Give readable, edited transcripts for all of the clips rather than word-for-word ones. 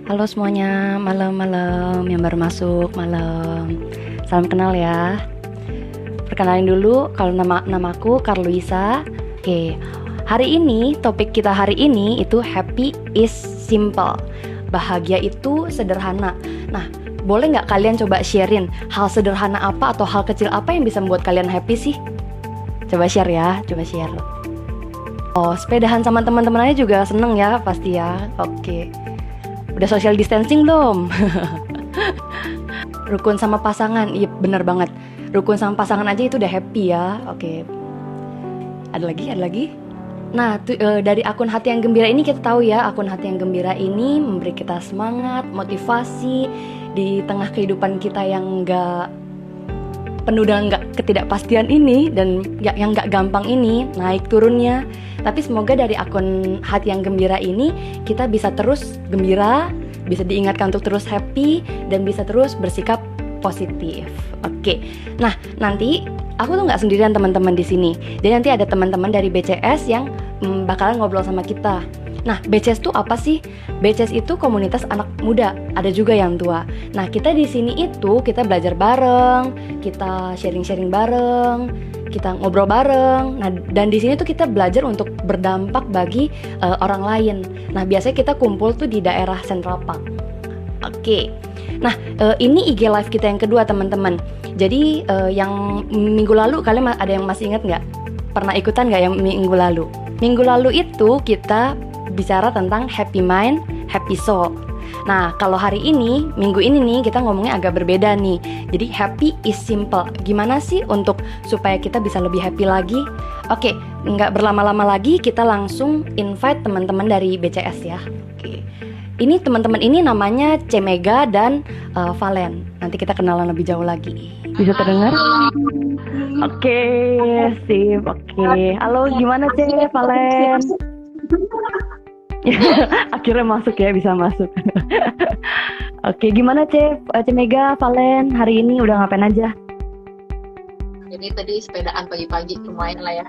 Halo semuanya, malam-malam yang baru masuk, malam. Salam kenal ya. Perkenalin dulu, kalau namaku Carluisa. Oke, hari ini, topik kita hari ini itu happy is simple. Bahagia itu sederhana. Nah, boleh nggak kalian coba sharein hal sederhana apa atau hal kecil apa yang bisa membuat kalian happy sih? Coba share ya, coba share. Oh, sepedahan sama teman-teman aja juga seneng ya, pasti ya. Oke. Udah social distancing belum? Rukun sama pasangan, iya bener banget. Rukun sama pasangan aja itu udah happy ya. Oke. Ada lagi? Nah, dari akun hati yang gembira ini kita tahu ya, akun hati yang gembira ini memberi kita semangat, motivasi di tengah kehidupan kita yang penuh dengan ketidakpastian ini dan yang nggak gampang ini, naik turunnya. Tapi semoga dari akun hati yang gembira ini kita bisa terus gembira, bisa diingatkan untuk terus happy dan bisa terus bersikap positif. Oke. Nah, nanti aku tuh nggak sendirian teman-teman di sini. Jadi nanti ada teman-teman dari BCS yang bakalan ngobrol sama kita. Nah, BCS itu apa sih? BCS itu komunitas anak muda, ada juga yang tua. Nah, kita di sini itu kita belajar bareng, kita sharing-sharing bareng, kita ngobrol bareng. Nah, dan di sini tuh kita belajar untuk berdampak bagi orang lain. Nah, biasanya kita kumpul tuh di daerah Central Park. Oke. Nah, ini IG live kita yang kedua, teman-teman. Jadi, yang minggu lalu kalian ada yang masih ingat nggak? Pernah ikutan nggak yang minggu lalu? Minggu lalu itu kita bicara tentang happy mind, happy soul. Nah, kalau hari ini, minggu ini nih, kita ngomongnya agak berbeda nih. Jadi, happy is simple. Gimana sih untuk supaya kita bisa lebih happy lagi? Oke, nggak berlama-lama lagi, kita langsung invite teman-teman dari BCS ya. Oke. Ini teman-teman ini namanya Cemega dan Valen. Nanti kita kenalan lebih jauh lagi. Bisa terdengar? Oke, sip. Oke. Halo, gimana Valen? Akhirnya masuk ya, bisa masuk. Oke, gimana Mega, Valen, hari ini udah ngapain aja? Jadi tadi sepedaan pagi-pagi lumayan lah ya.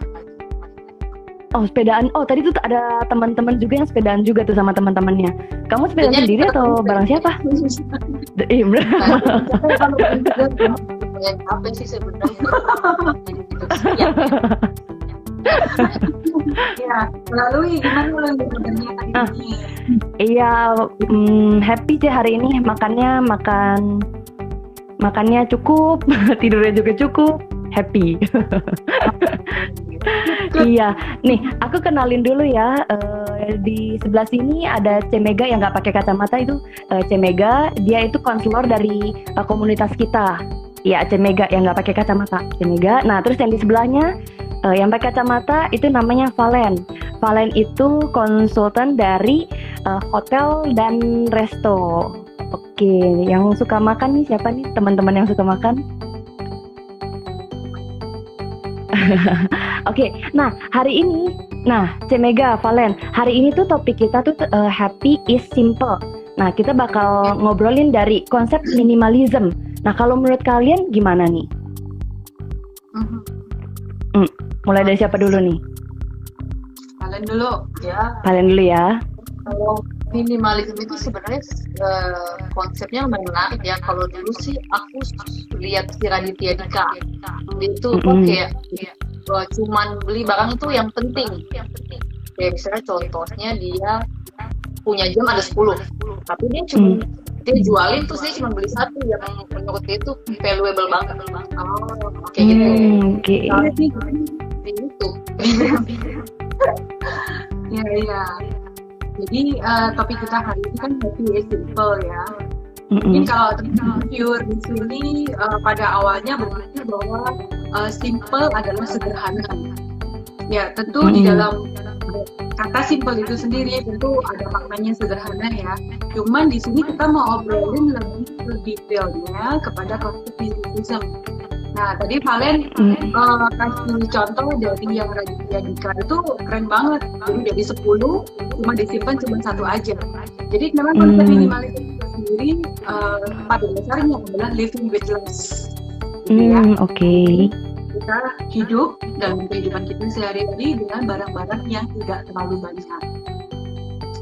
Oh, sepedaan. Oh, tadi tuh ada teman-teman juga yang sepedaan juga tuh sama teman-temannya. Kamu sepedaan sendiri atau bareng siapa? Iya, apa sih sebenarnya? Ya, melalui gimana sebenarnya hari ini? Iya, happy sih hari ini. Makannya cukup, tidurnya juga cukup, happy. Iya, nih aku kenalin dulu ya. Di sebelah sini ada Cemega yang nggak pakai kacamata itu. Cemega, dia itu konselor dari komunitas kita. Iya, Cemega yang nggak pakai kacamata, Cemega. Nah, terus yang di sebelahnya yang pakai kacamata itu namanya Valen. Valen itu konsultan dari hotel dan resto. Oke, yang suka makan nih siapa nih teman-teman yang suka makan? Oke, nah hari ini, Cemega, Valen, hari ini tuh topik kita tuh happy is simple. Nah, kita bakal ngobrolin dari konsep minimalism. Nah, kalau menurut kalian gimana nih? Mulai dari siapa dulu nih? Kalian dulu ya. Kalian dulu ya. Kalau minimalisme itu sebenarnya konsepnya lumayan menarik ya. Kalau dulu sih aku lihat si Raditya Dika, dia itu kayak cuman beli barang itu yang penting. Kayak misalnya contohnya dia punya jam ada 10, tapi dia cuma dia jualin tuh dia cuma beli satu yang menurut dia itu valuable banget. Kayak gitu. Di YouTube. Iya. Jadi topik kita hari ini kan happy is simple ya. Mungkin kalau viewer di sini pada awalnya berpikir bahwa simple adalah sederhana. Ya, tentu di dalam kata simple itu sendiri tentu ada maknanya sederhana ya. Cuman di sini kita mau obrolin lebih detailnya kepada konsep minimalism. Nah, tadi Valen kasih contoh dari yang Raditya Dika itu keren banget. Jadi dari 10 cuma disimpan cuma satu aja. Jadi memang konsep minimalisme itu sendiri pada dasarnya adalah living with less. Oke. Kita hidup dalam kehidupan kita sehari-hari dengan barang-barang yang tidak terlalu banyak.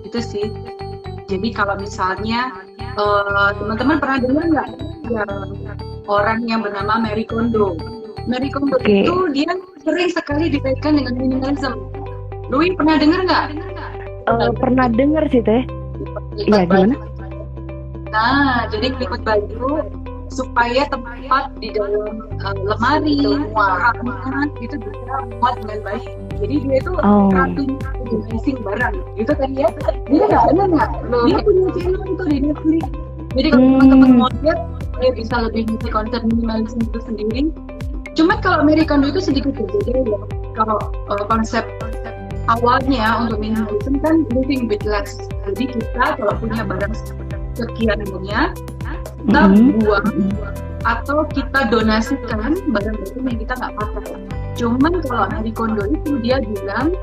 Itu sih. Jadi kalau misalnya teman-teman pernah dengar nggak ya, orang yang bernama Marie Kondo? Marie Kondo itu dia sering sekali dikaitkan dengan minimalism. Louis pernah dengar nggak? Pernah dengar sih Teh. Iya gimana? Nah, jadi lipat baju supaya tempat di dalam lemari, kamar itu bisa muat dengan baik. Jadi dia itu ratu organizing barang, gitu kan ya? Dia nggak? Dia punya channel itu di Netflix. Jadi kalau teman-teman mau lihat, dia bisa lebih ngerti konsep minimalisme itu sendiri. Cuman kalau Marie Kondo itu sedikit berbeda ya. Kalau konsep awalnya untuk minimalism kan living with less. Jadi kita kalau punya barang sekian banyak, kita buang atau kita donasikan barang-barang yang kita nggak pakai. Cuman kalau Marie Kondo itu dia bilang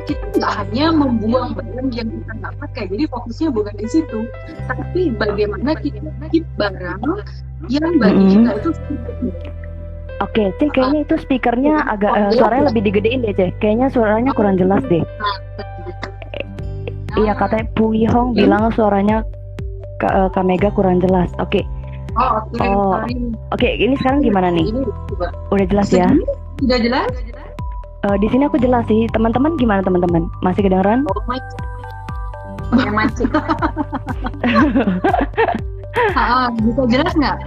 kita nggak hanya membuang barang yang kita nggak pakai, jadi fokusnya bukan di situ, tapi bagaimana kita keep barang yang bagi kita itu Oke, Cek, kayaknya itu speakernya agak suaranya lebih digedein deh, Cek. Kayaknya suaranya kurang jelas deh. Iya, katanya Pui Hong bilang suaranya Kak Mega kurang jelas. Oke. Oke, ini sekarang gimana nih? Udah jelas ya? Udah jelas? Di sini aku jelas sih. Teman-teman gimana teman-teman? Masih kedengeran? Masih. Bisa jelas nggak?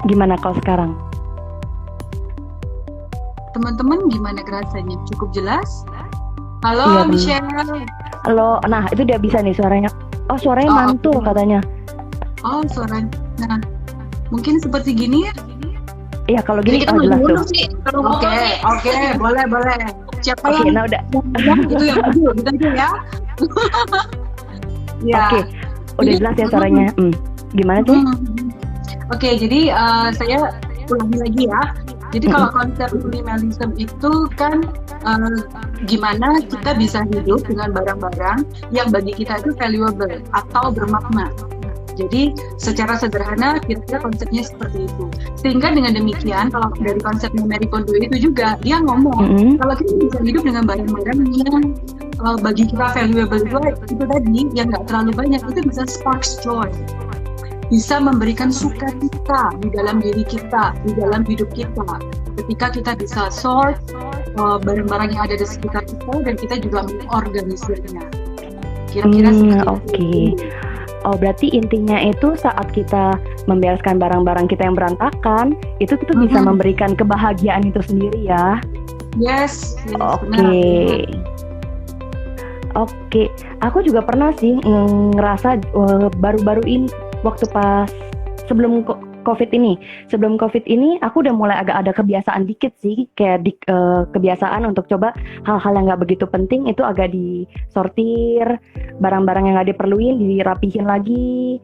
Gimana kalau sekarang? Teman-teman gimana rasanya? Cukup jelas? Halo, iya, Michelle. Halo, nah itu dia bisa nih suaranya. Oh, suaranya mantul katanya. Oh, suaranya. Nah, mungkin seperti gini ya? Iya, kalau gini jelas tuh. Oke, boleh. Siapa yang? Nah udah. Itu yang maju, gitu ya. Ya. Oke, udah jelas ya suaranya. Gimana sih? Oke, jadi saya ulangi lagi ya. Jadi kalau konsep minimalism itu kan gimana kita bisa hidup dengan barang-barang yang bagi kita itu valuable atau bermakna. Jadi secara sederhana kira-kira konsepnya seperti itu. Sehingga dengan demikian kalau dari konsepnya Marie Kondo itu juga dia ngomong kalau kita bisa hidup dengan barang-barang yang bagi kita valuable itu tadi yang nggak terlalu banyak, itu bisa sparks joy. Bisa memberikan sukacita di dalam diri kita, di dalam hidup kita. Ketika kita bisa sort barang-barang yang ada di sekitar kita dan kita juga mengorganisirnya. Kira-kira Oke. Oh, berarti intinya itu saat kita membereskan barang-barang kita yang berantakan, itu kita bisa memberikan kebahagiaan itu sendiri ya. Yes. Oke. Aku juga pernah sih ngerasa baru-baru ini waktu pas sebelum COVID ini aku udah mulai agak ada kebiasaan dikit sih, kayak kebiasaan untuk coba hal-hal yang nggak begitu penting itu agak disortir, barang-barang yang nggak diperluin dirapihin lagi,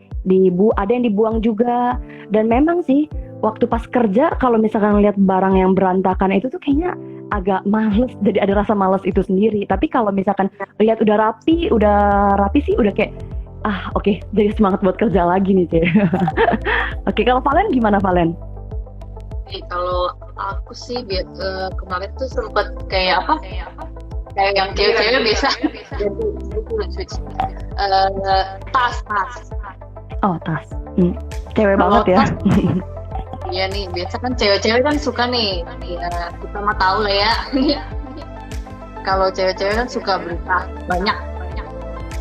ada yang dibuang juga. Dan memang sih waktu pas kerja kalau misalkan lihat barang yang berantakan itu tuh kayaknya agak males, jadi ada rasa males itu sendiri. Tapi kalau misalkan lihat udah rapi sih udah kayak oke, jadi semangat buat kerja lagi nih, Cek. Oke, kalau Valen gimana, Valen? Kalau aku sih kemarin tuh sempat kayak yang cewek-cewek biasa switch tas. Oh, tas. Cewek banget ya. Iya nih, biasa kan cewek-cewek kan suka nih, ya kita mah tahu lah ya. Kalau cewek-cewek kan suka beli tas banyak.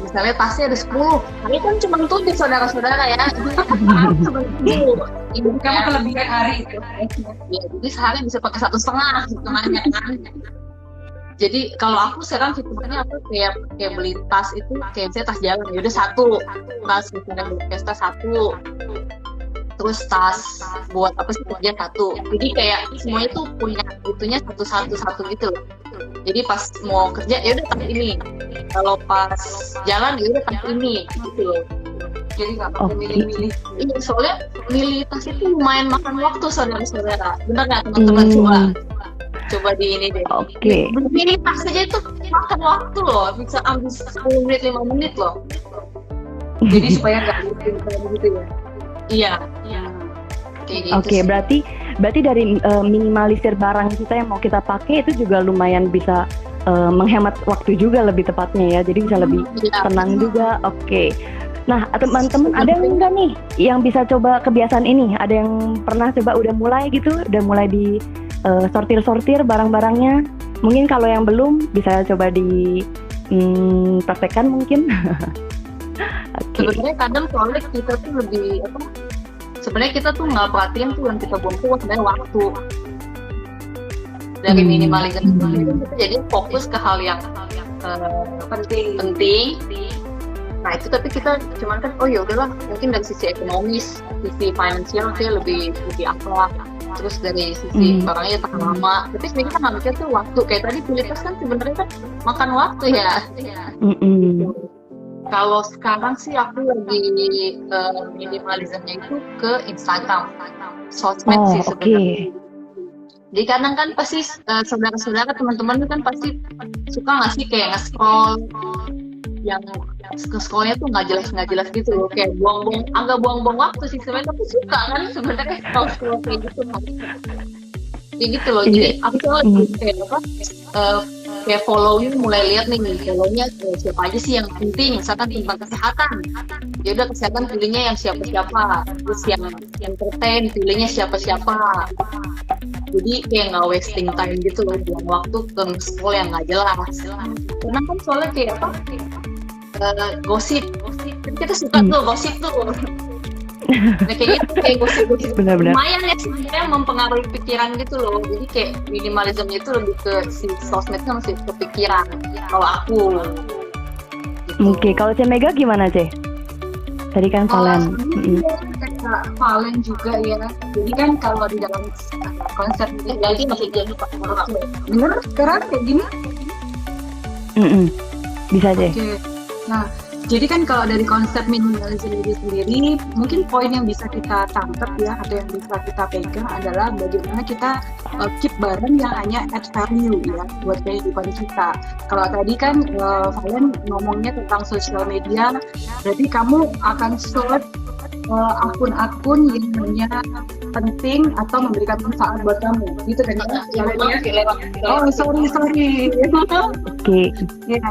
Misalnya tasnya ada 10, hari kan cuma 7 saudara-saudara ya. Cuma 10. Ini kamu kelebihan hari itu. Ya, jadi sehari bisa pakai 1,5 hitungannya kan. Jadi kalau aku sekarang hitungannya aku kayak beli tas itu kayak misalnya tas jalan ya udah 1 tas, misalnya beli tas 1, terus tas buat apa sih kerja 1. Jadi kayak semuanya tuh punya itunya satu gitu. Jadi pas mau kerja ya udah tas ini, kalau pas jalan ya udah tas ini gitu loh. Jadi nggak perlu milih-milih. Iya, soalnya milih tas itu lumayan makan waktu saudara-saudara. Bener nggak teman-teman? Coba di ini deh. Oke. Milih tas aja itu makan waktu loh, bisa ambil 10 menit 5 menit loh. Jadi supaya nggak gitu ya. Iya. Gitu. Oke, berarti dari minimalisir barang kita yang mau kita pakai itu juga lumayan bisa menghemat waktu juga lebih tepatnya ya, jadi bisa lebih Ya, tenang juga. Oke. Nah, teman-teman ada nggak nih yang bisa coba kebiasaan ini? Ada yang pernah coba udah mulai gitu, udah mulai di sortir-sortir barang-barangnya? Mungkin kalau yang belum bisa coba di praktekkan mungkin. Oke. sebenarnya kadang soalnya kita tuh lebih apa? Sebenarnya kita tuh nggak perhatiin tuh yang kita buang tuh sebenarnya waktu. Dari minimalism itu kita jadi fokus ke hal yang penting. Nah itu tapi kita cuman kan oh ya udahlah mungkin dari sisi ekonomis, sisi finansial kayak lebih apa, terus dari sisi barangnya tahan lama. Tapi sebenarnya kan harusnya tuh waktu kayak tadi pilih tas kan sebenarnya kan makan waktu ya. Kalau sekarang sih aku lagi minimalismnya itu ke Instagram, sosmed sih sebenarnya. Jadi kadang kan pasti saudara-saudara teman-teman kan pasti suka nggak sih kayak nge-scroll yang scrollnya tuh nggak jelas gitu loh, kayak agak buang-buang waktu sih sebenarnya, tapi suka kan sebenarnya scroll kayak gitu kan. Kayak gitu loh. Jadi aku tuh kayak apa kayak following, mulai lihat nih follownya siapa aja sih yang penting, misalkan tentang kesehatan, ya udah kesehatan pilihnya yang siapa-siapa, terus yang entertain pilihnya siapa-siapa. Jadi kayak nggak wasting time gitu loh, buang waktu ke scroll yang nggak jelas. Karena kan soalnya kayak apa gosip, kita suka tuh gosip tuh. Nah kayak gitu, kayak gosip-gosip lumayan ya sebenarnya mempengaruhi pikiran gitu loh. Jadi kayak minimalismnya itu lebih ke si sosmednya masih kepikiran kalau aku gitu. Oke, kalau Cek Mega gimana Cek? Tadi kan Valen. Kayak Valen juga ya. Jadi kan kalau di dalam konsep ini jadi masih jadi bener sekarang kayak gini. Bisa deh. Oke. Nah, jadi kan kalau dari konsep minimalism ini sendiri, mungkin poin yang bisa kita tangkap ya, atau yang bisa kita pegang adalah bagaimana kita keep barang yang hanya add value ya buat kehidupan kita. Kalau tadi kan Valen ngomongnya tentang sosial media, berarti kamu akan sort akun-akun yang hanya penting atau memberikan manfaat buat kamu, gitu kan ya? Oh sorry. Oke. Ya,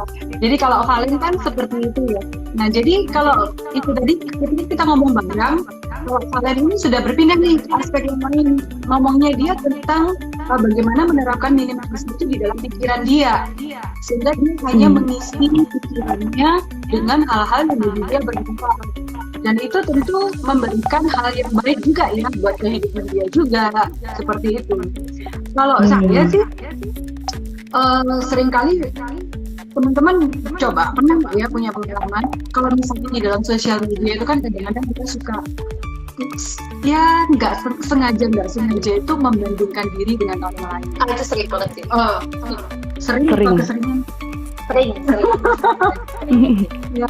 jadi kalau Valen kan seperti itu ya. Nah jadi kalau itu tadi ketika kita ngomong barang, kalau Valen ini sudah berpindah nih aspek yang lain, ngomongnya dia tentang bagaimana menerapkan minimalisme itu di dalam pikiran dia, sehingga dia hanya mengisi pikirannya dengan hal-hal yang bagi dia bermanfaat. Dan itu tentu memberikan hal yang baik juga ya buat kehidupan dia juga, seperti itu. Kalau saya sih seringkali teman-teman coba pernah nggak ya punya pengalaman kalau misalnya di dalam sosial media itu kan kadang-kadang kita suka ya nggak sengaja itu membandingkan diri dengan orang lain. Itu sering banget sih. Sering. Ya,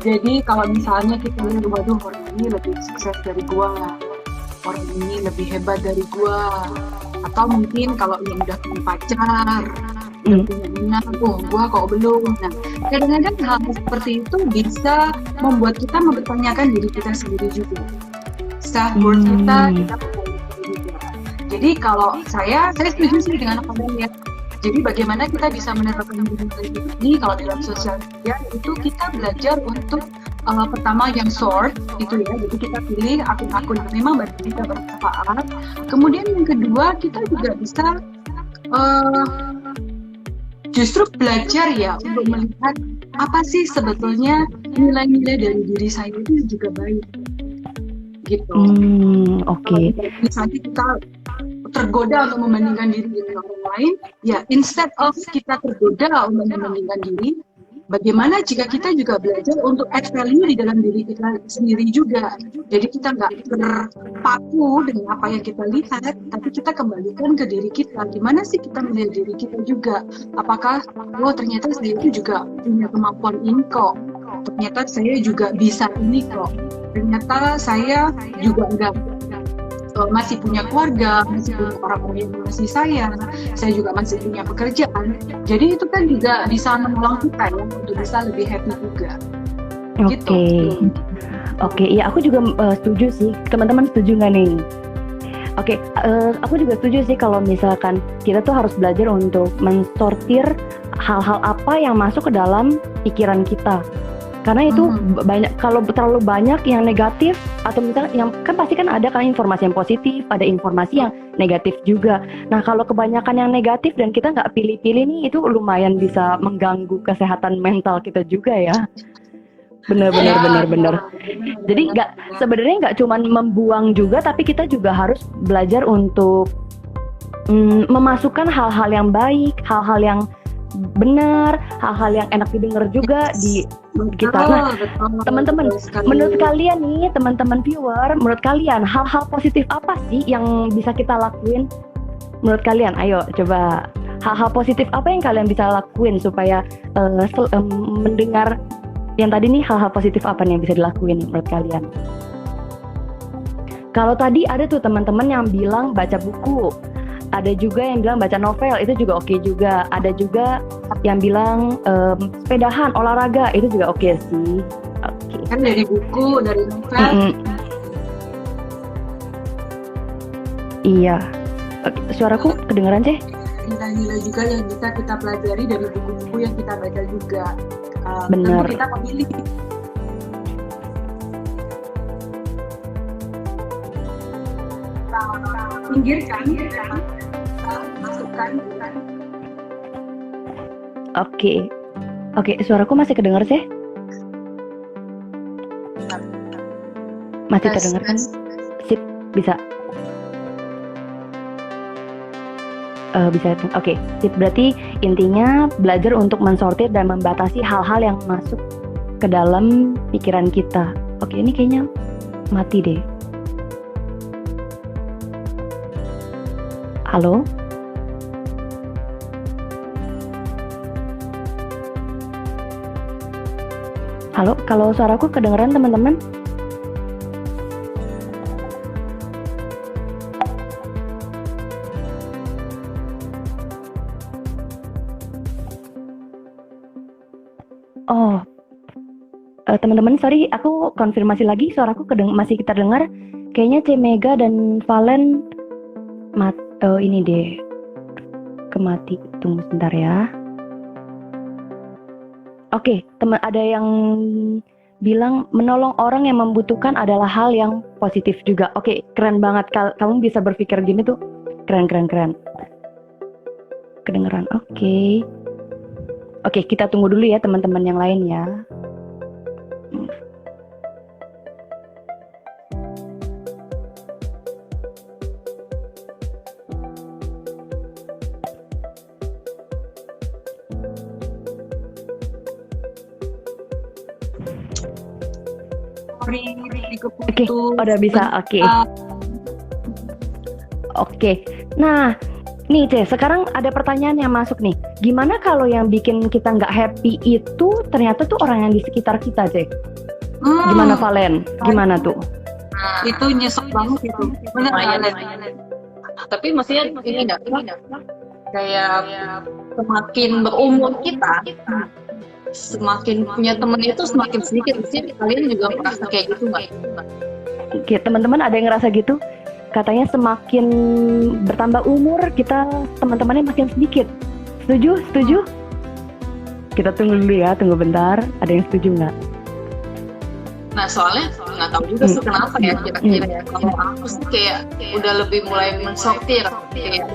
jadi kalau misalnya kita lihat, waduh orang ini lebih sukses dari gua, orang ini lebih hebat dari gua, atau mungkin kalau yang udah punya pacar, punya minat, gua kok belum. Nah, kadang-kadang hal seperti itu bisa membuat kita mempertanyakan diri kita sendiri juga. Self-worth kita juga. Jadi kalau saya setuju sih dengan apa yang lihat. Jadi bagaimana kita bisa menerapkan ini kalau dalam sosial media itu kita belajar untuk pertama yang sort itu ya, jadi kita pilih akun-akun yang memang bagi kita bermanfaat. Kemudian yang kedua kita juga bisa justru belajar ya untuk melihat apa sih sebetulnya nilai-nilai dari diri saya itu juga baik gitu. Oke. Misalnya kita tergoda untuk membandingkan diri dengan orang lain, ya instead of kita tergoda untuk membandingkan diri, bagaimana jika kita juga belajar untuk add value di dalam diri kita sendiri juga. Jadi kita nggak terpaku dengan apa yang kita lihat, tapi kita kembalikan ke diri kita. Gimana sih kita melihat diri kita juga? Apakah, ternyata saya itu juga punya kemampuan ini kok. Ternyata saya juga bisa ini kok. Ternyata saya juga masih punya keluarga, masih punya orang-orang yang mengasihi saya juga masih punya pekerjaan. Jadi itu kan juga bisa menolong kita ya untuk bisa lebih happy juga. Oke, ya aku juga setuju sih. Teman-teman setuju nggak nih? Oke, aku juga setuju sih kalau misalkan kita tuh harus belajar untuk mensortir hal-hal apa yang masuk ke dalam pikiran kita. Karena itu banyak, kalau terlalu banyak yang negatif atau misalnya yang kan pasti kan ada kan informasi yang positif, ada informasi yang negatif juga. Nah kalau kebanyakan yang negatif dan kita nggak pilih-pilih nih, itu lumayan bisa mengganggu kesehatan mental kita juga ya. Benar. Jadi sebenarnya nggak cuma membuang juga, tapi kita juga harus belajar untuk memasukkan hal-hal yang baik, hal-hal yang benar, hal-hal yang enak didengar juga di kita. Nah, teman-teman, menurut kalian nih, teman-teman viewer, menurut kalian hal-hal positif apa sih yang bisa kita lakuin? Menurut kalian, ayo coba hal-hal positif apa yang kalian bisa lakuin supaya mendengar yang tadi nih, hal-hal positif apa nih yang bisa dilakuin menurut kalian? Kalau tadi ada tuh teman-teman yang bilang baca buku. Ada juga yang bilang baca novel, itu juga oke juga. Ada juga yang bilang sepedahan, olahraga, itu juga oke sih. Oke. Kan dari buku, dari novel. Iya. Suaraku kedengeran sih? Nilai-nilai juga yang bisa kita pelajari dari buku-buku yang kita baca juga. Benar. Tentu kita memilih. Pinggirkan. Masukkan. Oke, suaraku masih kedengar sih? Masih terdengar kan? Sip, bisa. Bisa. Oke, sip. Berarti intinya belajar untuk mensortir dan membatasi hal-hal yang masuk ke dalam pikiran kita. Oke, ini kayaknya mati deh. Halo? Halo, kalau suaraku kedengeran teman-teman? Oh, teman-teman, sorry, aku konfirmasi lagi, suaraku masih kita dengar. Kayaknya C Mega dan Valen ini deh, kemati. Tunggu sebentar ya. Oke, teman, ada yang bilang menolong orang yang membutuhkan adalah hal yang positif juga. Oke, keren banget. Kamu bisa berpikir gini tuh, keren. Kedengeran, oke. Oke, kita tunggu dulu ya teman-teman yang lain ya. Oke, udah bisa. Oke. Nah, nih C, sekarang ada pertanyaan yang masuk nih. Gimana kalau yang bikin kita nggak happy itu ternyata tuh orang yang di sekitar kita, C? Gimana Valen? Gimana tuh? Itu nyesek banget itu. Benar. Tapi maksudnya ini nggak kayak semakin berumur kita semakin punya temen itu semakin sedikit. Mesti kalian juga merasa kayak gitu nggak? Oke, teman-teman ada yang ngerasa gitu? Katanya semakin bertambah umur kita teman-temannya makin sedikit. Setuju? Kita tunggu dulu ya, tunggu bentar. Ada yang setuju nggak? Nah soalnya nggak tahu juga sih kenapa ya kira-kira ya. Kalau aku sih kayak udah lebih mulai mensortir kayak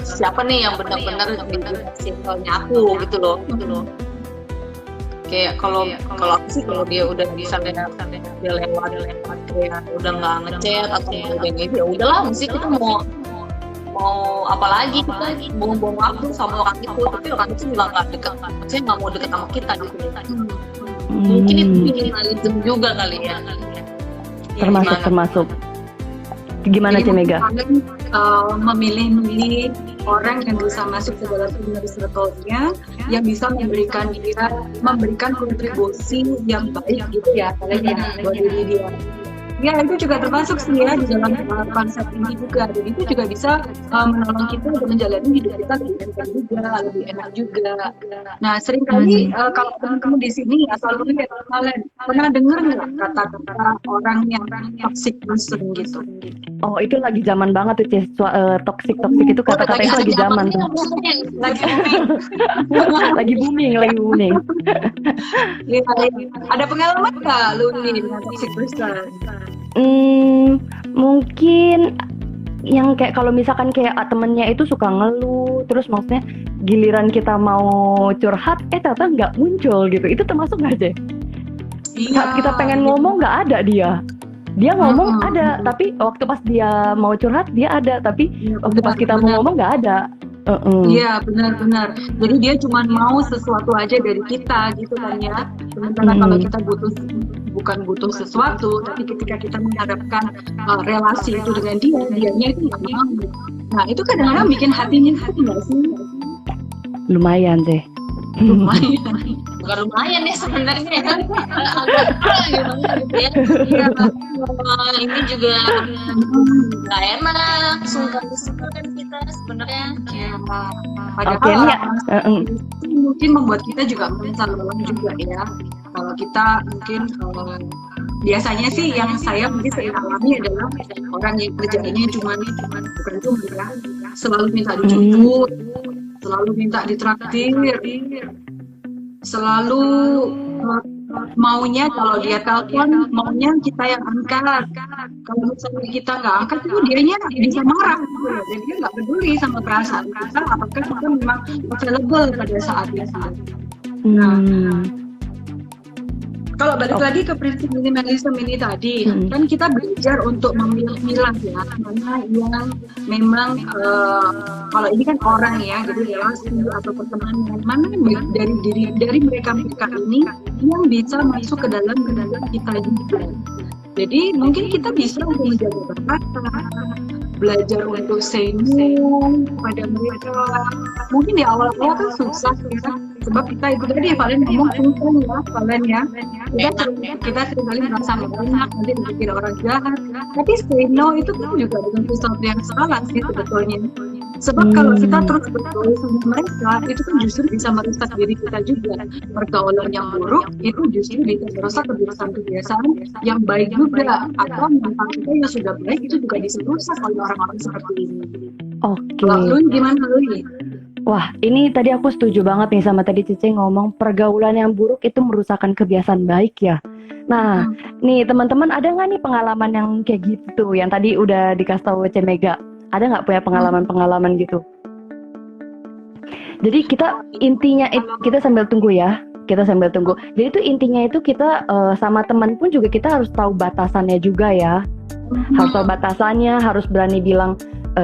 siapa nih yang benar-benar jadi circle-nya aku gitu loh. Kayak kalau aku sih kalau dia udah bisa dia lewat kayak udah nggak ngechat atau udah gitu ya udahlah, mesti kita mau apa lagi, kita mau waktu sama orang itu, tapi orang itu juga nggak dekat, maksudnya nggak mau dekat sama kita gitu. Mungkin itu minimalism juga kali ya. Termasuk. Gimana sih Mega? Memilih orang yang bisa masuk ke dalam inner circle-nya, yang bisa memberikan kontribusi yang baik gitu ya, buat diri dia. Ya, itu juga termasuk sih ya di dalam konsep ini juga. Dan itu juga bisa menolong kita untuk menjalani hidup kita lebih enak juga, lebih enak juga. Nah, seringkali kalau teman-teman di sini atau lu lihat kalian pernah dengar nggak kata-kata orang yang toxic person gitu? Oh, itu lagi zaman banget tuh, Cis. Toxic itu kata-kata itu lagi zaman tuh. Lagi booming. Lagi booming. Ya, ada pengalaman nggak lu nih dengan toxic person? Mungkin yang kayak kalau misalkan kayak temennya itu suka ngeluh, terus maksudnya giliran kita mau curhat, ternyata nggak muncul gitu. Itu termasuk nggak sih? Saat kita pengen ngomong nggak ada dia. Dia ngomong ada, tapi waktu pas dia mau curhat dia ada, tapi waktu pas kita mau ngomong nggak ada. Iya, benar-benar. Jadi dia cuma mau sesuatu aja dari kita gitu kan ya. Sementara kalau kita bukan butuh sesuatu, tapi ketika kita mengharapkan relasi itu dengan dianya itu nggak mau. Nah, itu kadang-kadang bikin hatinya nggak sih? Lumayan sih. Bukan lumayan ya sebenarnya kan, agak gitu ya. Ini juga nggak enak, sungkan kita sebenarnya. Padahal mungkin membuat kita juga merasa lelah juga ya. Kalau kita mungkin biasanya sih yang saya mungkin sering alami adalah orang yang kerjanya cuma ya, selalu minta dijemput, selalu minta ditraktir, selalu maunya kalau dia telepon maunya kita yang angkat. Kalau misalnya kita nggak angkat itu dianya bisa marah gitu. Dan dia nggak peduli sama perasaan kita apakah kita memang available pada saat itu. Nah, kalau balik lagi ke prinsip minimalism ini tadi, kan kita belajar untuk memilah-milah ya, mana yang memang kalau ini kan orang ya, jadi relasi atau pertemanan, mana dari mereka ini yang bisa masuk ke dalam kita juga. Jadi mungkin kita bisa untuk menjaga kata, belajar untuk say no pada mereka. Mungkin di awal-awal kan susah ya, sebab kita itu tadi kalian ngomong sungkan ya kalian ya. Kita seringkali merasa nggak enak, nanti dipikir orang jahat. Tapi say no itu kan juga bukan sesuatu yang salah sih sebetulnya. Sebab kalau kita terus bergaul sama mereka, itu kan justru bisa merusak diri kita juga. Pergaulan yang buruk itu justru bisa merusak kebiasaan-kebiasaan yang baik juga. Atau mental kita yang sudah baik itu juga bisa rusak oleh orang-orang seperti ini. Oke. Kalau lu gimana lu? Wah, ini tadi aku setuju banget nih sama tadi Cici ngomong pergaulan yang buruk itu merusakkan kebiasaan baik ya. Nah, nih teman-teman ada nggak nih pengalaman yang kayak gitu? Yang tadi udah dikasih tahu Cemega. Ada nggak punya pengalaman-pengalaman gitu? Jadi intinya kita sambil tunggu ya. Jadi itu intinya itu kita sama teman pun juga kita harus tahu batasannya juga ya. Harus tahu batasannya, harus berani bilang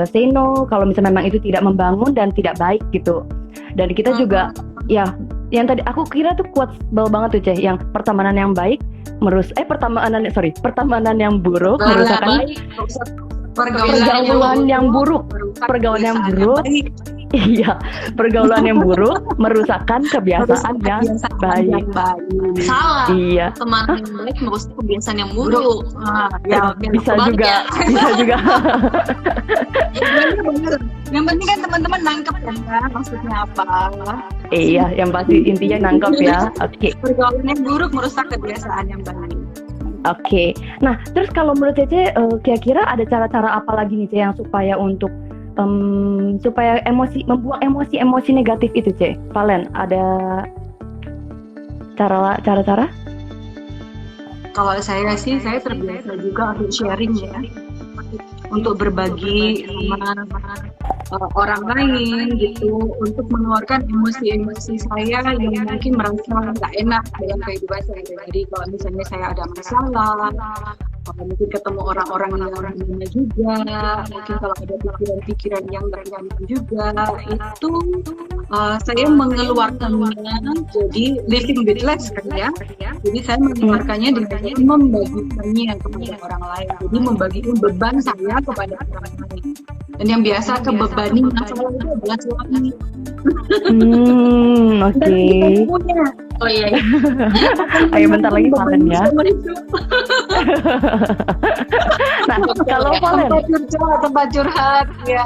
say no kalau misalnya memang itu tidak membangun dan tidak baik gitu. Dan kita juga ya yang tadi aku kira tuh quotable banget tuh Ceh, yang pertemanan yang baik pertemanan yang buruk merusakkan pergaulan yang buruk. Iya, pergaulan yang buruk merusakkan kebiasaan yang baik. Salah. Iya. Teman yang baik merusak kebiasaan yang buruk. Bisa juga. Yang penting kan teman-teman nangkep kan maksudnya apa? Iya, yang pasti intinya nangkep ya. Oke. Pergaulan yang buruk merusak kebiasaan yang baik. Oke. Nah, terus kalau menurut Cece kira-kira ada cara-cara apa lagi nih Cece yang supaya untuk supaya membuang emosi negatif itu Cece? Valen, ada cara-cara? Kalau saya terbiasa juga untuk sharing ya, untuk berbagi sama orang lain gitu, untuk mengeluarkan emosi-emosi saya yang mungkin merasa nggak enak dalam kehidupan saya. Jadi kalau misalnya saya ada masalah, mungkin ketemu orang-orang yang lainnya juga, mungkin kalau ada pikiran-pikiran yang nggak nyaman juga, itu saya mengeluarkannya jadi living with less kan ya. Jadi saya mengeluarkannya dengan membagikannya kepada orang lain. Jadi membagikan beban saya kepada orang lain. Dan yang biasa kebebani masalah itu adalah suami. Oke. Oh iya, iya. Ayo bentar lagi Valen ya. Nah, kalau Valen, tempat curhat ya.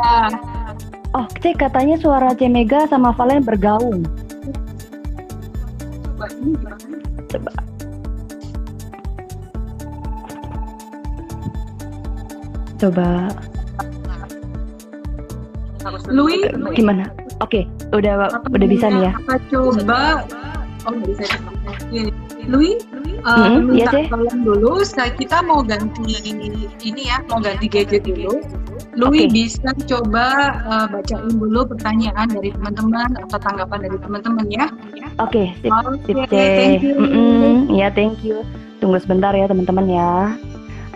oh cek katanya suara Cemega sama Valen bergaung. Coba ini gimana? Coba. Coba Louis, gimana? Oke, udah bisa nih ya. Apa coba? Oh bisa. Louis, Iya, minta Ceh. tolong dulu. Kita mau ganti ini ya, mau ganti gadget dulu. Louis Oke. bisa coba bacain dulu pertanyaan dari teman-teman atau tanggapan dari teman-teman ya. Oke, sip, sip, Oke, Cek. thank you. Ya, thank you. Tunggu sebentar ya teman-teman ya.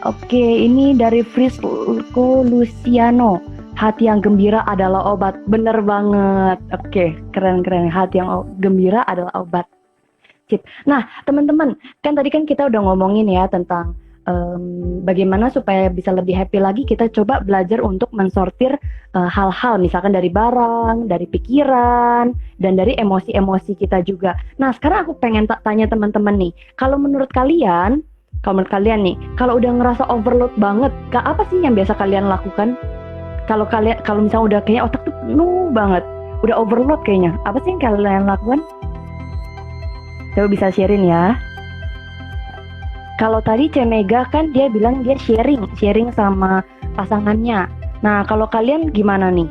Oke, ini dari Frisco Luciano. Hati yang gembira adalah obat. Bener banget. Oke, keren-keren. Hati yang gembira adalah obat. Sip. Nah, teman-teman, kan tadi kan kita udah ngomongin ya tentang bagaimana supaya bisa lebih happy lagi. Kita coba belajar untuk mensortir hal-hal, misalkan dari barang, dari pikiran, dan dari emosi-emosi kita juga. Nah, sekarang aku pengen tanya teman-teman nih, kalau menurut kalian nih, kalau udah ngerasa overload banget, apa sih yang biasa kalian lakukan? Kalau misalnya udah kayaknya otak tuh penuh banget, udah overload kayaknya, apa sih yang kalian lakukan? Coba bisa sharing ya. Kalau tadi Cemega kan dia bilang dia sharing sama pasangannya. Nah, kalau kalian gimana nih?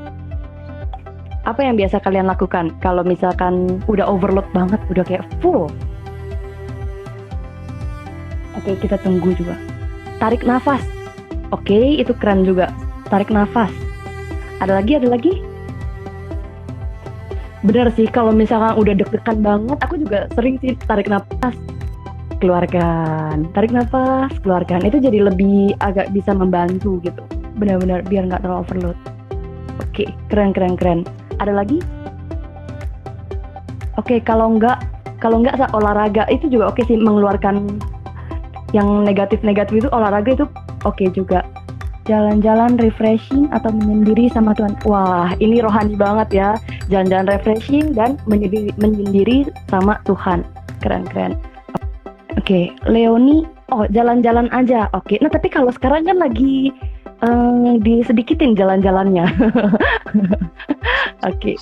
Apa yang biasa kalian lakukan kalau misalkan udah overload banget, udah kayak full? Oke, kita tunggu juga. Tarik nafas. Oke, itu keren juga. Tarik nafas. Ada lagi? Bener sih, kalau misalkan udah deg-degan banget, aku juga sering sih tarik nafas, keluarkan. Tarik nafas, keluarkan. Itu jadi lebih agak bisa membantu gitu. Benar-benar biar nggak terlalu overload. Oke, keren. Ada lagi? Oke, kalau nggak olahraga itu juga oke sih, mengeluarkan yang negatif-negatif itu. Olahraga itu oke juga. Jalan-jalan refreshing atau menyendiri sama Tuhan. Wah, ini rohani banget ya. Jalan-jalan refreshing dan menyendiri sama Tuhan. Keren. Oke, Leoni, jalan-jalan aja. Oke, nah tapi kalau sekarang kan lagi disedikitin jalan-jalannya. Oke.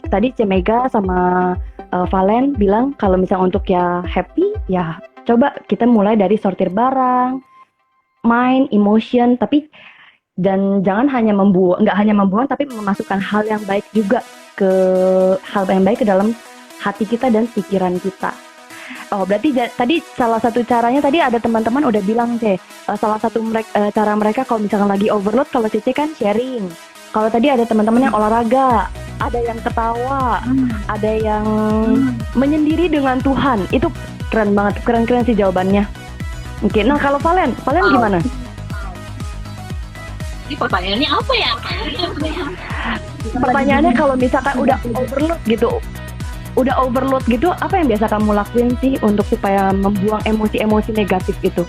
Tadi Cemega sama Valen bilang kalau misalnya untuk ya happy, ya coba kita mulai dari sortir barang, mind, emotion, dan jangan nggak hanya membuang, tapi memasukkan hal yang baik juga ke dalam hati kita dan pikiran kita. Oh, berarti tadi salah satu caranya tadi ada teman-teman udah bilang salah satu cara mereka kalau misalkan lagi overload, kalau Cece kan sharing. Kalau tadi ada teman-teman yang olahraga, ada yang ketawa, ada yang menyendiri dengan Tuhan. Itu keren banget, keren sih jawabannya. Oke, nah kalau Valen gimana? Ini pertanyaannya apa ya? Pertanyaannya kalau misalkan udah overload gitu, apa yang biasa kamu lakuin sih untuk supaya membuang emosi-emosi negatif itu?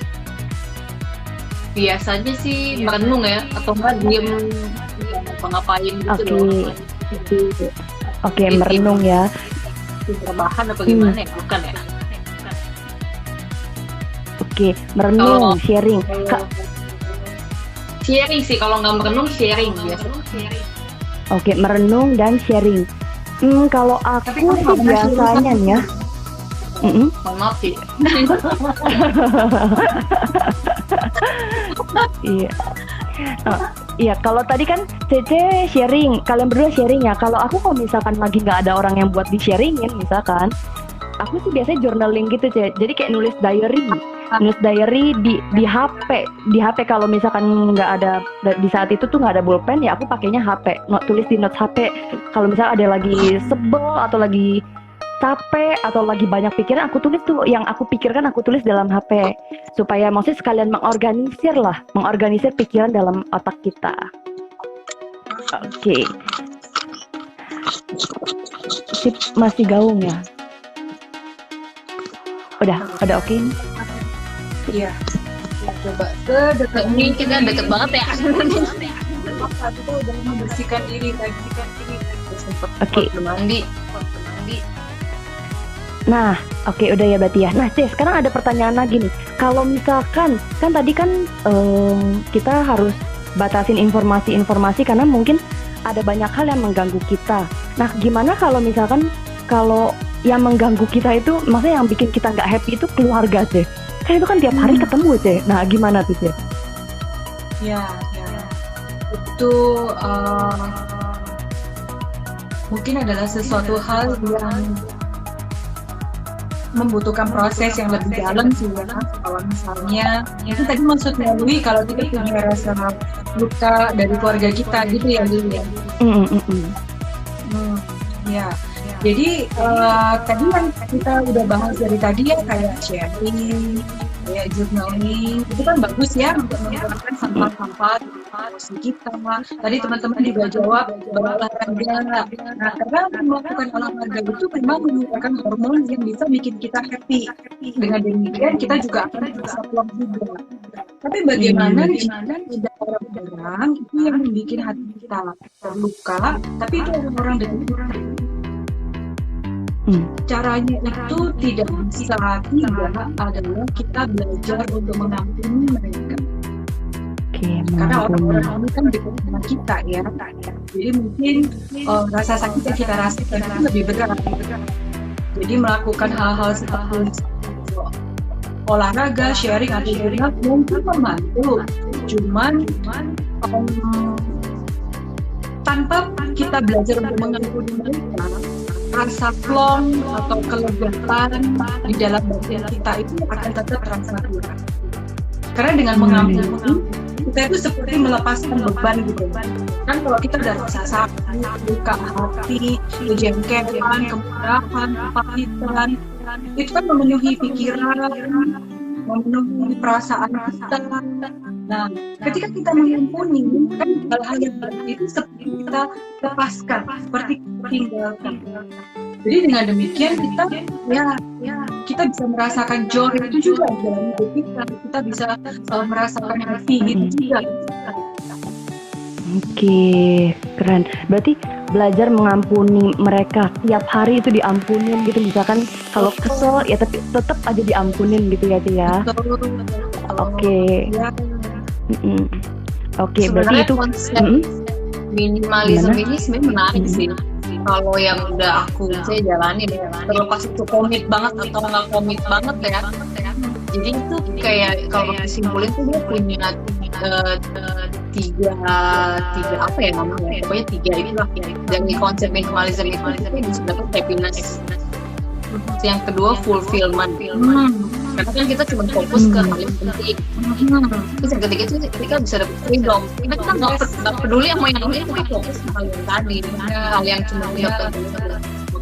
Biasanya sih merenung ya, atau enggak diem ngapain gitu loh. Oke, merenung ya. Rebahan apa gimana ya? Bukan ya? Oke, merenung, sharing. Sharing sih, kalau nggak merenung sharing biasa. Oke, merenung dan sharing. Kalau aku sih biasanya nih ya. Maaf sih. Iya. Iya, kalau tadi kan Cece sharing, kalian berdua sharing ya. Kalau aku kalau misalkan lagi nggak ada orang yang buat di-sharingin, misalkan, aku sih biasanya journaling gitu, Jadi kayak nulis diary di HP kalau misalkan nggak ada di saat itu tuh nggak ada pulpen, ya aku pakainya HP, tulis di notes HP. Kalau misalnya ada lagi sebel atau lagi capek atau lagi banyak pikiran, aku tulis tuh yang aku pikirkan, aku tulis dalam HP supaya maksudnya sekalian mengorganisir pikiran dalam otak kita. Oke. Sip, masih gaung ya? Udah oke nih? Iya. Coba sedekat Ini kita deket banget ya. Waktu itu udah membersihkan diri lagi. Oke. Mandi. Nah, oke udah ya berarti ya. Nah, Cez, sekarang ada pertanyaan lagi nih. Kalau misalkan, kan tadi kan kita harus batasin informasi-informasi karena mungkin ada banyak hal yang mengganggu kita. Nah, gimana kalau misalkan kalau yang mengganggu kita itu, maksudnya yang bikin kita nggak happy itu keluarga, Cez. Kan itu kan tiap hari ketemu, Cez. Nah, gimana tuh, Cez? Ya, itu mungkin adalah sesuatu hal yang membutuhkan proses yang lebih dalam sih ya. Kalau misalnya itu tadi maksud melalui kalau kita punya rasa luka dari keluarga kita gitu ya, Lili ya. Ya. Jadi tadi yang kita udah bahas dari tadi ya, kayak sharing, kayak journaling, itu kan bagus ya untuk mengurangi sampah-sampah di kita. Tadi teman-teman juga jawab berolahraga. Nah, karena melakukan olahraga itu memang mengeluarkan hormon yang bisa bikin kita happy. Dengan demikian kita juga akan merasa plong juga. Tapi bagaimana jika tidak orang-orang itu yang membuat hati kita terluka, tapi itu orang-orang dekat kita. Caranya itu tidak bisa adalah kita belajar untuk mengampuni mereka. Karena orang-orang ini kan dekat dengan kita ya. Jadi mungkin rasa sakit yang kita rasakan itu lebih berat. Jadi melakukan hal-hal seperti olahraga, sharing atau jurnal mungkin membantu. Cuman tanpa kita belajar untuk mengampuni mereka, rasa plong atau kelegaan di dalam batin kita itu akan tetap terasa kurang. Karena dengan mengampuni kita itu seperti melepaskan beban gitu. Kan kalau kita udah rasa sakit, luka hati, kejengkelan, kemarahan, kepahitan, itu kan memenuhi pikiran, memenuhi perasaan kita. Nah, ketika kita mengampuni, kan hal-hal yang berat itu seperti kita lepaskan, seperti tinggalkan. Jadi dengan demikian kita bisa merasakan joy itu juga dalam hidup kita. Kita bisa merasakan happy itu juga. Oke, keren. Berarti belajar mengampuni mereka tiap hari itu diampunin gitu. Misalkan kalau kesel ya tapi tetap aja diampunin gitu ya, Ci ya. Oke. Oke, berarti itu konsep minimalisme ini sebenarnya menarik sih. Kalau yang udah aku saya jalanin, terlepas itu komit banget atau nggak komit banget ya. Jadi itu kayak kalau disimpulin tuh dia punya tiga apa ya namanya, pokoknya tiga inilah dari konsep minimalism itu bisa dapat happiness. Yang kedua fulfillment. Karena kan kita cuma fokus ke hal yang penting. Terus yang ketiga itu kita bisa dapat freedom. Kita nggak peduli sama yang lain, kita fokus ke hal yang tadi, hal yang cuma kita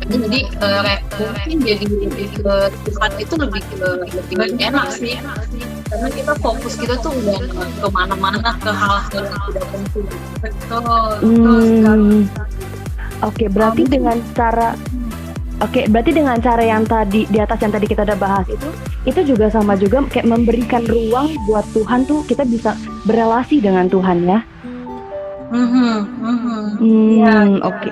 penting. Makanya jadi mungkin jadi ke Tuhan itu lebih enak sih. Karena kita fokus kita tuh udah kemana-mana ke hal-hal yang tidak penting. Betul. Oke, berarti dengan cara yang tadi di atas yang tadi kita udah bahas itu juga sama juga kayak memberikan ruang buat Tuhan tuh kita bisa berelasi dengan Tuhan ya. Oke.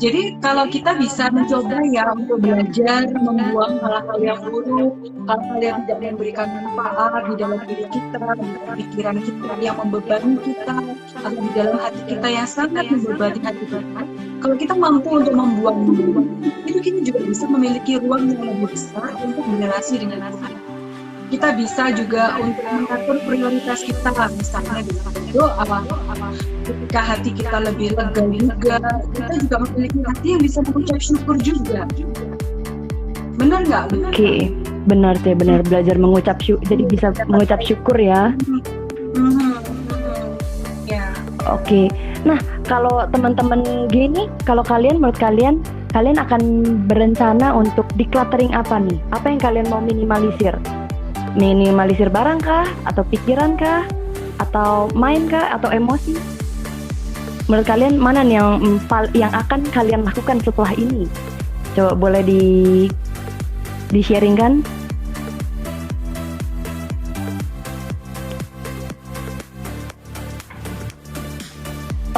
Jadi kalau kita bisa mencoba ya untuk belajar membuang hal-hal yang buruk, hal-hal yang tidak memberikan manfaat di dalam diri kita, di pikiran kita yang membebani kita, atau di dalam hati kita yang sangat membebani hati kita. Kalau kita mampu untuk membuang itu kita juga bisa memiliki ruang yang lebih besar untuk berrelasi dengan Tuhan. Kita bisa juga untuk mengatur prioritas kita, misalnya dengan doa. Ketika hati kita lebih lega juga, kita juga memiliki hati yang bisa mengucap syukur juga. Benar nggak? Oke, benar sih, benar. Belajar mengucap syukur, jadi bisa mengucap syukur ya. Ya. Oke. Nah, kalau teman-teman gini, kalau menurut kalian akan berencana untuk decluttering apa nih? Apa yang kalian mau minimalisir? Minimalisir barang kah? Atau pikiran kah? Atau main kah? Atau emosi? Menurut kalian mana nih yang akan kalian lakukan setelah ini? Coba boleh di-sharingkan?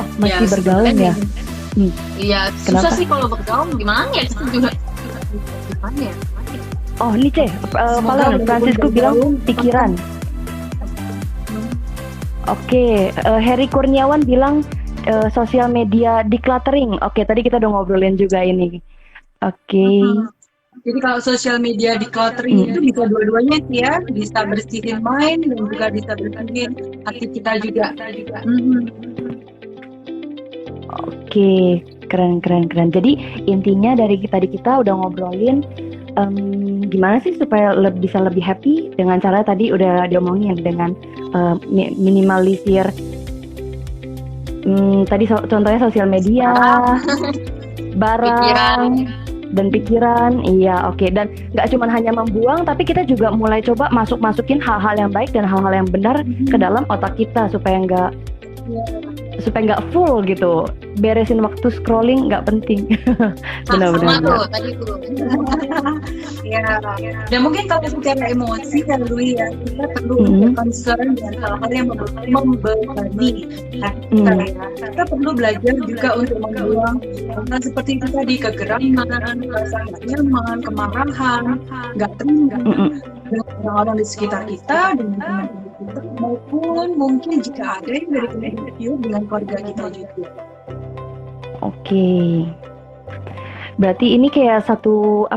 Oh, masih bergaul ya? Iya, susah sih kalau bergaul, gimana ya? Itu juga Mana ya? Oh, ini Semoga Valen, Francisco benar-benar bilang jauh. pikiran. Oke, Heri Kurniawan bilang sosial media decluttering. Oke, tadi kita udah ngobrolin juga ini. Oke. Jadi kalau sosial media decluttering itu bisa dua-duanya sih ya, bisa bersihin mind dan juga bisa bersihin hati kita juga. Oke, keren. Jadi intinya dari tadi kita udah ngobrolin gimana sih supaya bisa lebih happy dengan cara tadi udah diomongin dengan minimalisir tadi contohnya sosial media, barang, dan pikiran. Iya, oke. Dan nggak cuma hanya membuang, tapi kita juga mulai coba masukin hal-hal yang baik dan hal-hal yang benar ke dalam otak kita supaya nggak full gitu. Beresin waktu scrolling nggak penting. Sama tuh tadi tuh. Ya. Dan mungkin kalau secara emosi kan Lui ya, kita perlu concern dengan hal-hal yang membebani hati kita ya. Kita perlu belajar juga untuk membuang hal seperti itu tadi, kegeraman, perasaan nggak nyaman, kemarahan, nggak terima dengan orang-orang di sekitar kita, dengan teman-teman kita, maupun mungkin jika ada yang dari interview dengan keluarga kita juga. Oke. Berarti ini kayak satu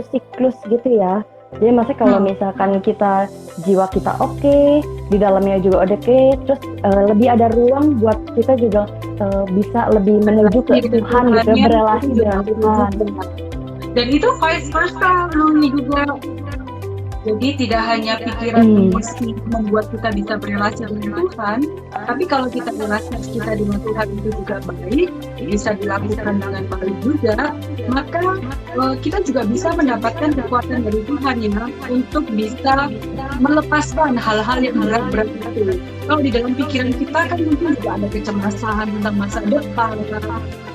siklus gitu ya. Jadi maksudnya kalau misalkan kita jiwa kita oke, di dalamnya juga oke, terus lebih ada ruang buat kita juga bisa lebih menuju ke Tuhan gitu, berelasi dengan Tuhan. Dan itu vice versa juga. Jadi tidak hanya pikiran emosi membuat kita bisa berelasi dengan Tuhan, tapi kalau kita relasi kita dengan Tuhan itu juga baik, bisa dilakukan dengan baik juga, maka kita juga bisa mendapatkan kekuatan dari Tuhan ya untuk bisa melepaskan hal-hal yang berat-berat itu. Kalau di dalam pikiran kita kan mungkin juga ada kecemasan tentang masa depan,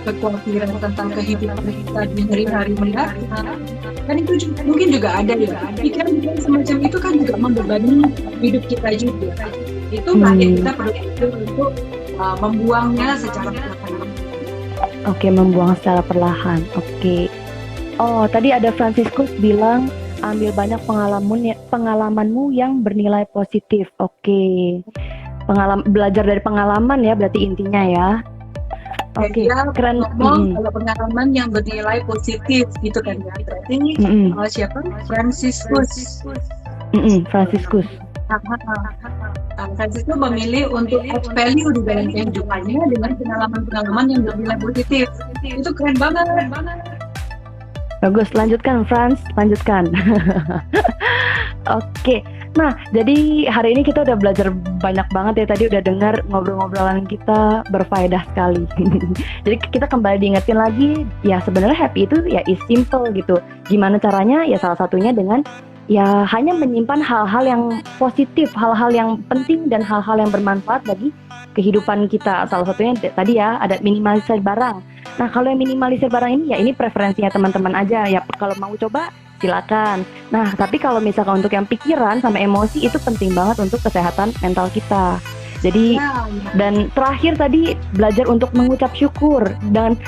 kekhawatiran tentang kehidupan kita di hari-hari mendatang. Kan itu mungkin juga ada ya. Pikiran semacam itu kan juga membebani hidup kita juga. Itu makanya kita perlu untuk membuangnya secara perlahan. Oke, membuang secara perlahan. Oke. Oh, tadi ada Franciscus bilang ambil banyak pengalamanmu yang bernilai positif. Oke. Belajar dari pengalaman ya, berarti intinya ya. Oke, keren. Kalau pengalaman yang bernilai positif gitu kan ya. Berarti siapa? Franciscus. Franciscus. Franciscus memilih untuk add value di dalam kehidupannya dengan pengalaman-pengalaman yang bernilai positif. Itu keren banget. Bagus, lanjutkan Franz, lanjutkan. Oke. Nah, jadi hari ini kita udah belajar banyak banget ya, tadi udah dengar ngobrol-ngobrolan kita berfaedah sekali. Jadi kita kembali diingetin lagi, ya sebenarnya happy itu ya is simple gitu. Gimana caranya? Ya salah satunya dengan ya hanya menyimpan hal-hal yang positif, hal-hal yang penting dan hal-hal yang bermanfaat bagi kehidupan kita. Salah satunya tadi ya ada minimalisir barang. Nah, kalau yang minimalisir barang ini ya ini preferensinya teman-teman aja ya, kalau mau coba silakan. Nah, tapi kalau misalkan untuk yang pikiran sama emosi itu penting banget untuk kesehatan mental kita. Jadi dan terakhir tadi belajar untuk mengucap syukur, dan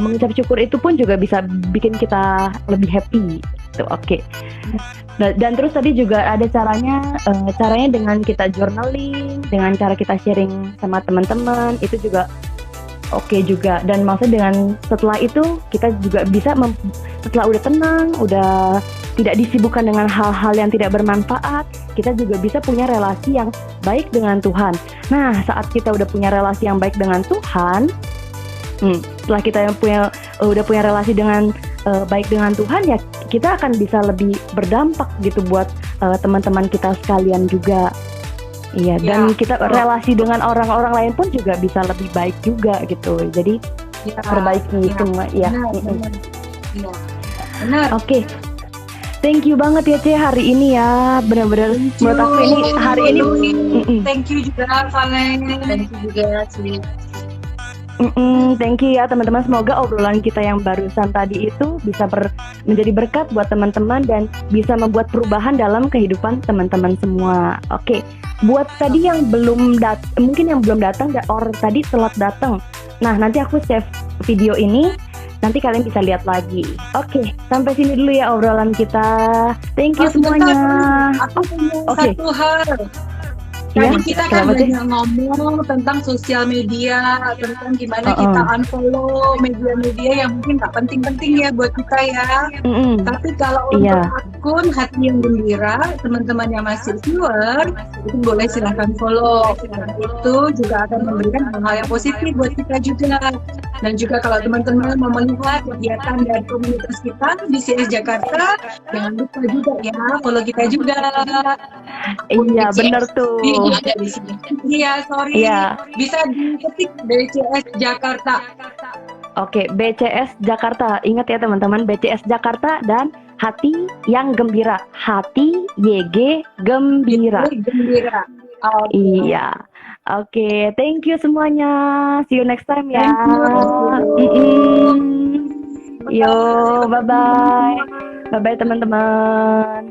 mengucap syukur itu pun juga bisa bikin kita lebih happy. Tuh, oke. Dan terus tadi juga ada caranya dengan kita journaling, dengan cara kita sharing sama teman-teman, itu juga oke juga. Dan maksudnya dengan setelah itu kita juga bisa setelah udah tenang, udah tidak disibukkan dengan hal-hal yang tidak bermanfaat, kita juga bisa punya relasi yang baik dengan Tuhan. Nah, saat kita udah punya relasi yang baik dengan Tuhan, setelah kita udah punya relasi dengan baik dengan Tuhan, ya kita akan bisa lebih berdampak gitu buat teman-teman kita sekalian juga. Iya, dan kita relasi dengan orang-orang lain pun juga bisa lebih baik juga gitu. Jadi perbaiki semua ya. Benar. Oke. Thank you banget ya Ce hari ini ya. Benar-benar menurut aku ini hari ini thank you juga Valen. Thank you juga sih. Thank you ya teman-teman. Semoga obrolan kita yang barusan tadi itu bisa menjadi berkat buat teman-teman dan bisa membuat perubahan dalam kehidupan teman-teman semua. Oke. Buat tadi yang mungkin yang belum datang or tadi telat datang. Nah, nanti aku save video ini nanti kalian bisa lihat lagi. Oke, sampai sini dulu ya obrolan kita. Thank you Sebentar, semuanya. aku punya Oke. satu hal. Iya, Tadi kita kan kenapa sih? banyak ngomong tentang sosial media, tentang gimana kita unfollow media-media yang mungkin nggak penting-penting ya buat kita ya. Mm-mm. Tapi kalau Iya. untuk akun Hati yang Gembira, teman-teman yang masih viewer, itu boleh silahkan follow. Itu juga akan memberikan hal-hal yang positif buat kita juga. Dan juga kalau teman-teman mau melihat kegiatan dari komunitas kita di CS Jakarta, jangan lupa juga ya follow kita juga. Iya, bener tuh. Ada di sini. Iya, sorry. Iya. Bisa diketik BCS Jakarta. Oke, BCS Jakarta. Ingat ya teman-teman, BCS Jakarta dan Hati yang Gembira. Hati YG Gembira. Gembira. Iya. Oke, thank you semuanya. See you next time ya. Thank you. Yo, bye-bye. Bye-bye teman-teman.